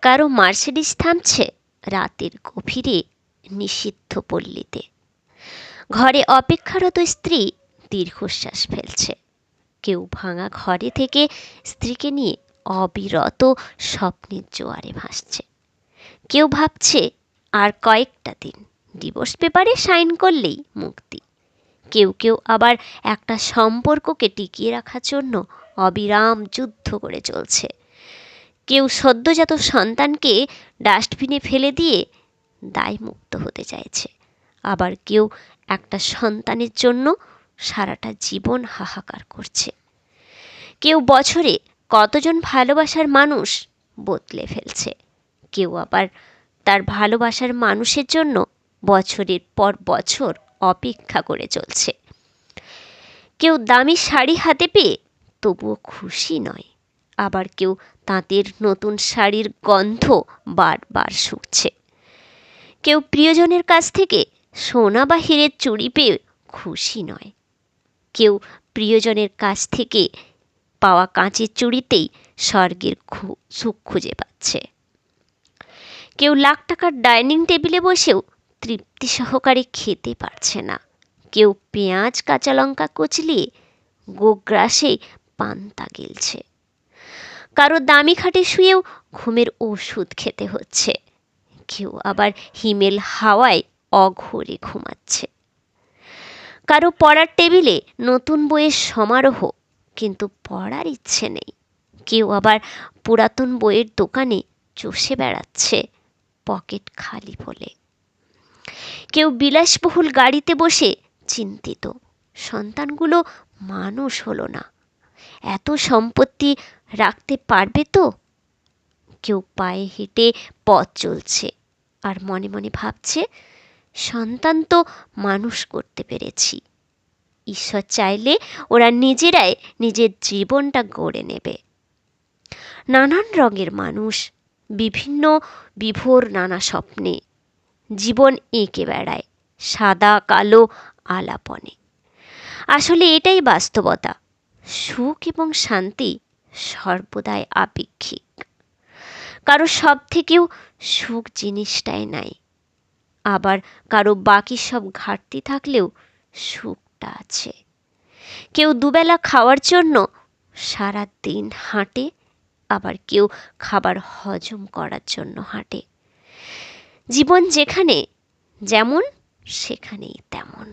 কারো মার্সিডিজ থামছে রাতের গভীরে নিষিদ্ধ পল্লীতে। ঘরে অপেক্ষারত স্ত্রী দীর্ঘশ্বাস ফেলছে। কেউ ভাঙা ঘরে থেকে স্ত্রীকে নিয়ে অবিরত স্বপ্নের জোয়ারে ভাসছে। কেউ ভাবছে আর কয়েকটা দিন ডিভোর্স পেপারে সাইন করলেই মুক্তি। কেউ কেউ আবার একটা সম্পর্ককে টিকিয়ে রাখার জন্য অবিরাম যুদ্ধ করে চলছে। কেউ সদ্যজাত সন্তানকে ডাস্টবিনে ফেলে দিয়ে দায়মুক্ত হতে চাইছে। আবার কেউ একটা সন্তানের জন্য সারাটা জীবন হাহাকার করছে। কেউ বছরে কতজন ভালোবাসার মানুষ বদলে ফেলছে। কেউ আবার তার ভালোবাসার মানুষের জন্য বছরের পর বছর অপেক্ষা করে চলছে। কেউ দামি শাড়ি হাতে পেয়ে তবুও খুশি নয়। আবার কেউ তাঁতের নতুন শাড়ির গন্ধ বারবার শুকছে। কেউ প্রিয়জনের কাছ থেকে সোনা বা হীরের চুড়ি পেয়ে খুশি নয়। কেউ প্রিয়জনের কাছ থেকে পাওয়া কাঁচের চুড়িতেই স্বর্গের সুখ খুঁজে পাচ্ছে। কেউ লাখ টাকার ডাইনিং টেবিলে বসেও তৃপ্তি সহকারে খেতে পারছে না। কেউ পেঁয়াজ কাঁচা লঙ্কা কচলিয়ে গোগ্রাসে পান্তা গিলছে। কারো দামি খাটে শুয়েও ঘুমের ওষুধ খেতে হচ্ছে। কেউ আবার হিমেল হাওয়ায় অঘোরে ঘুমাচ্ছে। কারো পড়ার টেবিলে নতুন বইয়ের সমারোহ, কিন্তু পড়ার ইচ্ছে নেই। কেউ আবার পুরাতন বইয়ের দোকানে চষে বেড়াচ্ছে পকেট খালি বলে। কেউ বিলাসবহুল গাড়িতে বসে চিন্তিত, সন্তানগুলো মানুষ হলো না, এত সম্পত্তি রাখতে পারবে তো। কেউ পায়ে হেঁটে পথ চলছে আর মনে মনে ভাবছে, সন্তান তো মানুষ করতে পেরেছি, ঈশ্বর চাইলে ওরা নিজেরাই নিজের জীবনটা গড়ে নেবে। নানান রঙের মানুষ বিভিন্ন বিভোর নানা স্বপ্নে জীবন এঁকে বেড়ায় সাদা কালো আলাপনে। আসলে এটাই বাস্তবতা। সুখ এবং শান্তি সর্বদাই আপেক্ষিক। কারো সব থেকেও সুখ জিনিসটাই নাই। আবার কারো বাকি সব ঘাটতি থাকলেও সুখটা আছে। কেউ দুবেলা খাওয়ার জন্য সারা দিন হাঁটে, আবার কেউ খাবার হজম করার জন্য হাঁটে। জীবন যেখানে যেমন সেখানেই তেমন।